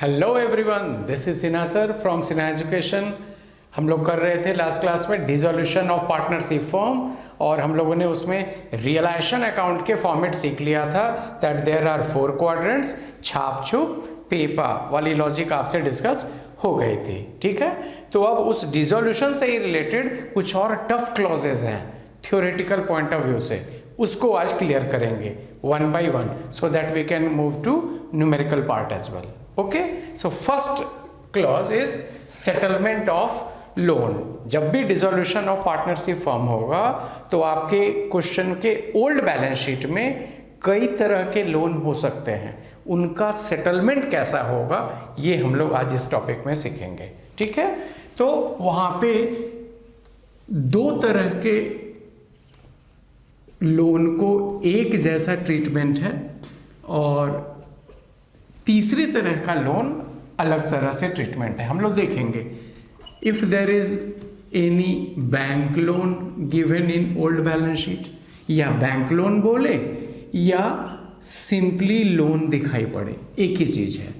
Hello everyone, this is Sinha sir from Sinha education. हम लोग कर रहे थे लास्ट क्लास में डिसोल्यूशन ऑफ पार्टनरशिप फॉर्म और हम लोगों ने उसमें रियलाइजेशन अकाउंट के फॉर्मेट सीख लिया था। दैट देयर आर 4 क्वाड्रेंट्स, छाप छुप पेपा वाली लॉजिक आपसे डिस्कस हो गई थी। ठीक है, तो अब उस डिसोल्यूशन से ही रिलेटेड कुछ और टफ क्लॉजेज हैं थ्योरेटिकल पॉइंट ऑफ व्यू से, उसको आज क्लियर करेंगे one by one so that we can move to numerical part as well. Okay, so first clause is settlement of loan. जब भी डिसोल्यूशन ऑफ पार्टनरशिप फॉर्म होगा तो आपके क्वेश्चन के ओल्ड बैलेंस शीट में कई तरह के लोन हो सकते हैं, उनका सेटलमेंट कैसा होगा ये हम लोग आज इस टॉपिक में सीखेंगे। ठीक है, तो वहां पे 2 तरह के लोन को एक जैसा ट्रीटमेंट है और तीसरी तरह का लोन अलग तरह से ट्रीटमेंट है। हम लोग देखेंगे if there is any bank loan given in old balance sheet, या बैंक लोन बोले या सिंपली लोन दिखाई पड़े, एक ही चीज है।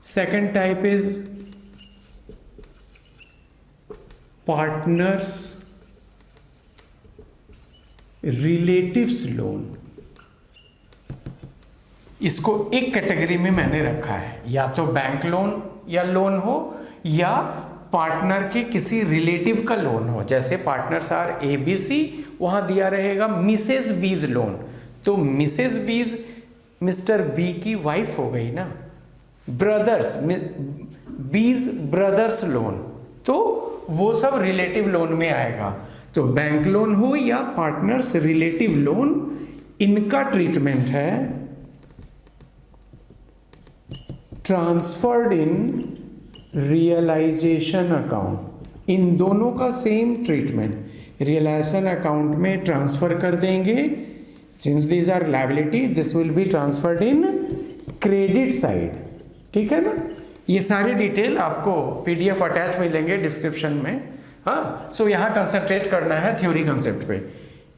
Second type is partners relatives loan. इसको एक कैटेगरी में मैंने रखा है, या तो बैंक लोन या लोन हो या पार्टनर के किसी रिलेटिव का लोन हो। जैसे पार्टनर्स आर ABC, वहां दिया रहेगा मिसेस बीज लोन, तो मिसेस बीज मिस्टर बी की वाइफ हो गई ना। ब्रदर्स बीज ब्रदर्स लोन, तो वो सब रिलेटिव लोन में आएगा। तो बैंक लोन हो या पार्टनर्स रिलेटिव लोन, इनका ट्रीटमेंट है ट्रांसफर्ड इन रियलाइजेशन अकाउंट। इन दोनों का सेम ट्रीटमेंट, रियलाइजेशन अकाउंट में ट्रांसफर कर देंगे। Since these are liability, this will be transferred in credit side. ठीक है ना, ये सारे डिटेल आपको PDF अटैच मिलेंगे डिस्क्रिप्शन में। हाँ, सो यहाँ कंसंट्रेट करना है थ्योरी कंसेप्ट पे।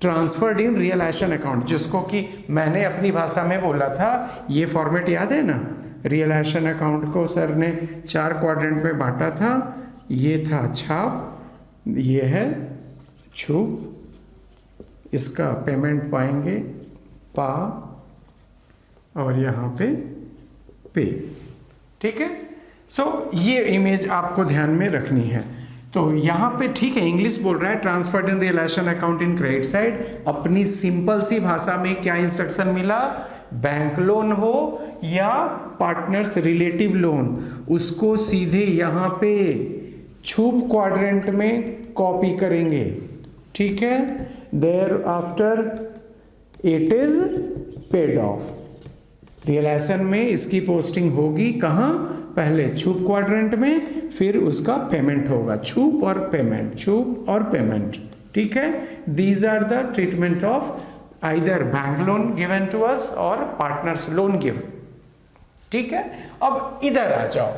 ट्रांसफर्ड इन रियलाइजेशन अकाउंट, जिसको कि मैंने अपनी भाषा में बोला था, ये फॉर्मेट याद है ना। रियलाइजेशन अकाउंट को सर ने 4 क्वाड्रेंट में बांटा था। ये था छाप, ये है छुप, इसका पेमेंट पाएंगे पा, और यहाँ पे। ठीक है, सो ये इमेज आपको ध्यान में रखनी है। तो यहाँ पे ठीक है, इंग्लिश बोल रहा है transferred in realisation account in credit side. अपनी सिंपल सी भाषा में क्या इंस्ट्रक्शन मिला, बैंक लोन हो या पार्टनर्स रिलेटिव लोन, उसको सीधे यहाँ पे छुप क्वाड्रेंट में कॉपी करेंगे। ठीक है, thereafter it is paid off. Realisation में इसकी पोस्टिंग होगी कहाँ, पहले छुप क्वाड्रेंट में, फिर उसका पेमेंट होगा। छुप और पेमेंट, छुप और पेमेंट। ठीक है, these are the treatment of either bank loan given to us और पार्टनर्स लोन गिवन। ठीक है, अब इधर आ जाओ।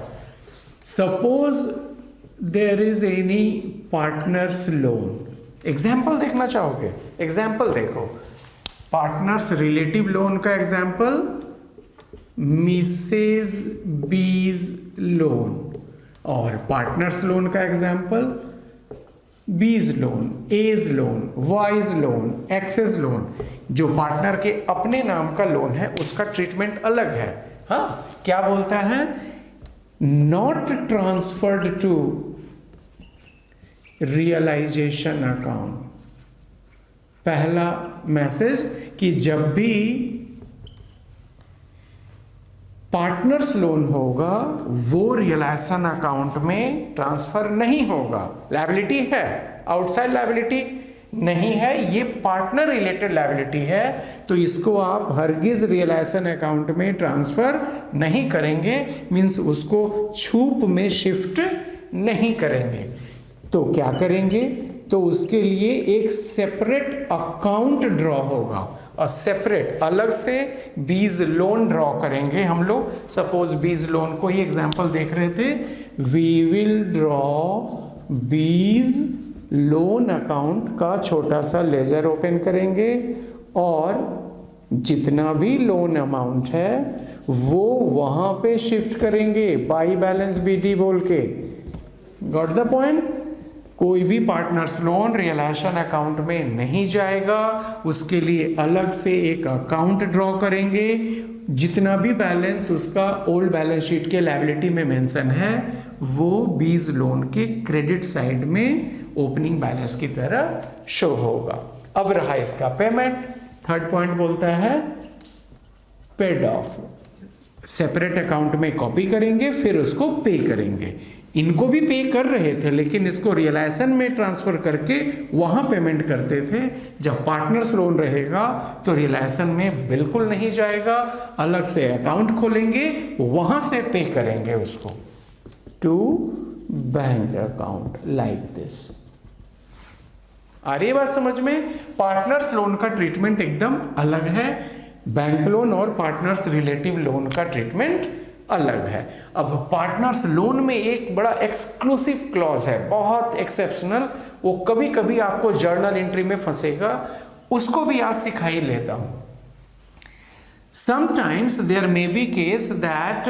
Suppose there is any partners loan. Example देखना चाहोगे? एग्जाम्पल देखो, पार्टनर्स रिलेटिव लोन का एग्जाम्पल मिसेज बीज लोन, और पार्टनर्स लोन का example B's loan, A's loan, Y's loan, X's loan. जो पार्टनर के अपने नाम का लोन है उसका ट्रीटमेंट अलग है। हाँ, क्या बोलता है, not transferred to realisation account. पहला मैसेज कि जब भी पार्टनर्स लोन होगा वो रियलाइजेशन अकाउंट में ट्रांसफर नहीं होगा। लायबिलिटी है, आउटसाइड लायबिलिटी नहीं है, ये पार्टनर रिलेटेड लायबिलिटी है, तो इसको आप हरगिज रियलाइजेशन अकाउंट में ट्रांसफर नहीं करेंगे, मींस उसको छुप में शिफ्ट नहीं करेंगे। तो क्या करेंगे, तो उसके लिए एक सेपरेट अकाउंट ड्रॉ होगा और सेपरेट अलग से बीज लोन ड्रॉ करेंगे हम लोग। सपोज बीज लोन को ही एग्जांपल देख रहे थे, वी विल ड्रॉ बीज लोन अकाउंट का छोटा सा लेजर ओपन करेंगे और जितना भी लोन अमाउंट है वो वहां पे शिफ्ट करेंगे बाई बैलेंस BD बोल के। Got the point? कोई भी पार्टनर्स लोन रियलाइजेशन अकाउंट में नहीं जाएगा, उसके लिए अलग से एक अकाउंट ड्रॉ करेंगे। जितना भी बैलेंस उसका ओल्ड बैलेंस शीट के लायबिलिटी में मेंशन है वो बीज लोन के क्रेडिट साइड में ओपनिंग बैलेंस की तरह शो होगा। अब रहा इसका पेमेंट। थर्ड पॉइंट बोलता है पेड ऑफ। सेपरेट अकाउंट में कॉपी करेंगे फिर उसको पे करेंगे। इनको भी पे कर रहे थे लेकिन इसको रियलाइजेशन में ट्रांसफर करके वहां पेमेंट करते थे। जब पार्टनर्स लोन रहेगा तो रियलाइजेशन में बिल्कुल नहीं जाएगा, अलग से अकाउंट खोलेंगे वहां से पे करेंगे उसको to bank account like this. आ रही है बात समझ में? पार्टनर्स लोन का ट्रीटमेंट एकदम अलग है, बैंक लोन और पार्टनर्स रिलेटिव लोन का ट्रीटमेंट अलग है। अब पार्टनर्स लोन में एक बड़ा एक्सक्लूसिव क्लॉज है, बहुत एक्सेप्शनल, वो कभी कभी आपको जर्नल एंट्री में फंसेगा, उसको भी आज सिखा ही लेता हूं। Sometimes there may be case that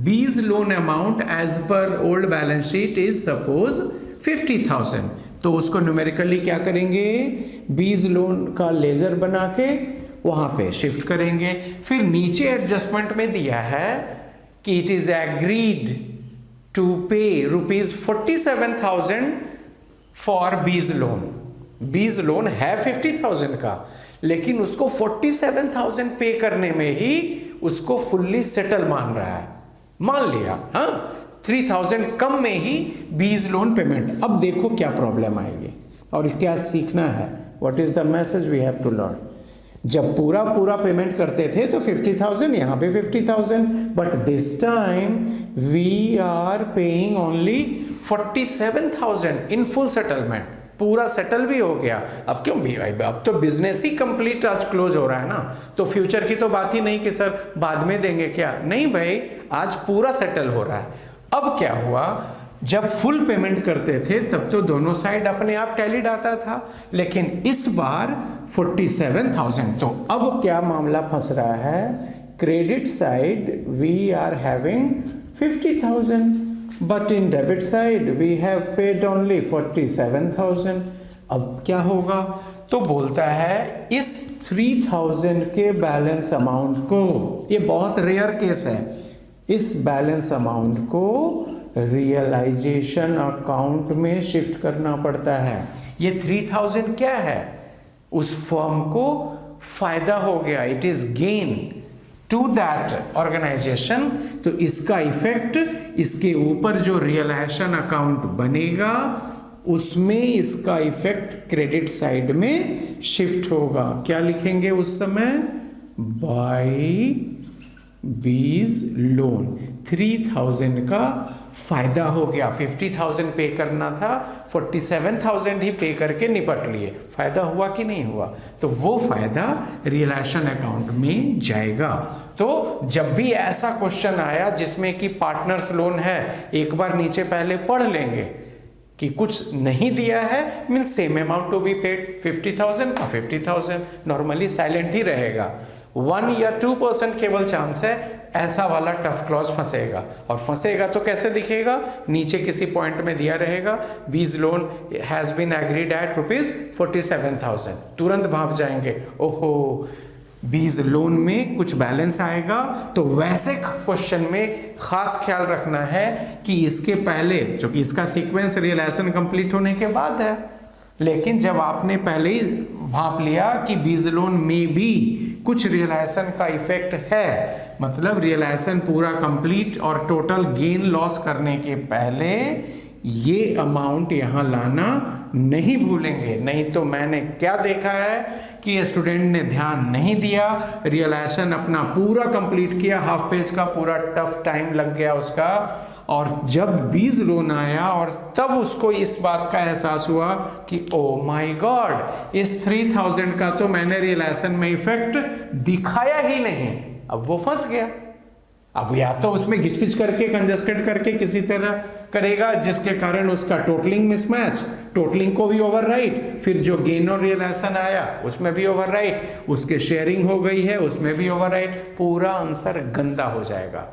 these loan amount as per old balance sheet is suppose 50,000, तो उसको न्यूमेरिकली क्या करेंगे, बीज लोन का लेजर बना के वहां पे शिफ्ट करेंगे। फिर नीचे एडजस्टमेंट में दिया है कि इट इज एग्रीड टू पे ₹47,000 फॉर बीज लोन। बीज लोन है 50,000 का, लेकिन उसको 47,000 पे करने में ही उसको फुल्ली सेटल मान रहा है। मान लिया, हाँ 3,000 कम में ही बीज लोन पेमेंट। अब देखो क्या प्रॉब्लम आएगी और क्या सीखना है, what is the message we have to learn. जब पूरा पेमेंट करते थे तो 50,000, यहाँ पे 50,000, but this time we are paying only 47,000 in full settlement. पूरा सेटल भी हो गया। अब क्यों भी भाई, अब तो बिजनेस ही कंप्लीट आज क्लोज हो रहा है ना, तो फ्यूचर की तो बात ही नहीं कि सर बाद में देंगे क्या, नहीं भाई, आज पूरा सेटल हो रहा है। अब क्या हुआ, जब फुल पेमेंट करते थे तब तो दोनों साइड अपने आप टैलीड आता था, लेकिन इस बार 47,000, तो अब क्या मामला फंस रहा है, credit side we are having 50,000 but in debit side we have paid only 47,000। अब क्या होगा, तो बोलता है इस 3,000 के बैलेंस अमाउंट को, ये बहुत रेयर केस है, इस बैलेंस अमाउंट को रियलाइजेशन अकाउंट में शिफ्ट करना पड़ता है। ये 3,000 क्या है, उस फर्म को फायदा हो गया, it is gain to that organisation. तो इसका इफेक्ट इसके ऊपर जो रियलाइजेशन अकाउंट बनेगा उसमें इसका इफेक्ट क्रेडिट साइड में शिफ्ट होगा। क्या लिखेंगे उस समय, बाय बीज लोन 3,000 का फायदा हो गया। 50,000 पे करना था, 47,000 ही पे करके निपट लिए। फायदा हुआ कि नहीं हुआ, तो वो फायदा रियलाइजेशन अकाउंट में जाएगा। तो जब भी ऐसा क्वेश्चन आया जिसमें कि पार्टनर्स लोन है, एक बार नीचे पहले पढ़ लेंगे कि कुछ नहीं दिया है, mean same amount to be paid, 50,000 का 50,000, नॉर्मली साइलेंट ही रहेगा। 1 या 2% केवल चांस है ऐसा वाला टफ क्लॉज फंसेगा, और फंसेगा तो कैसे दिखेगा, नीचे किसी पॉइंट में दिया रहेगा B's loan has been agreed at ₹47,000, तुरंत भाप जाएंगे, ओहो बीज लोन में कुछ बैलेंस आएगा। तो वैसे क्वेश्चन में खास ख्याल रखना है कि इसके पहले, क्योंकि इसका सीक्वेंस रियलाइजेशन कंप्लीट होने के बाद है, लेकिन जब आपने पहले ही भाप लिया कि बीज लोन में भी कुछ रियलाइजेशन का इफेक्ट है, मतलब रियलाइजेशन पूरा कंप्लीट और टोटल गेन लॉस करने के पहले ये अमाउंट यहाँ लाना नहीं भूलेंगे। नहीं तो मैंने क्या देखा है कि स्टूडेंट ने ध्यान नहीं दिया, रियलाइजेशन अपना पूरा कंप्लीट किया, हाफ पेज का पूरा टफ टाइम लग गया उसका, और जब बीज लोन आया और तब उसको इस बात का एहसास हुआ कि ओ माय गॉड, इस 3,000 का तो मैंने रियलाइजेशन में इफेक्ट दिखाया ही नहीं। अब वो फंस गया। अब या तो उसमें घिचपिच करके कंजस्टेड करके किसी तरह करेगा, जिसके कारण उसका टोटलिंग मिसमैच, टोटलिंग को भी ओवरराइट, फिर जो गेन और रियलाइजेशन आया उसमें भी ओवरराइट, उसके शेयरिंग हो गई है उसमें भी ओवरराइट, पूरा आंसर गंदा हो जाएगा।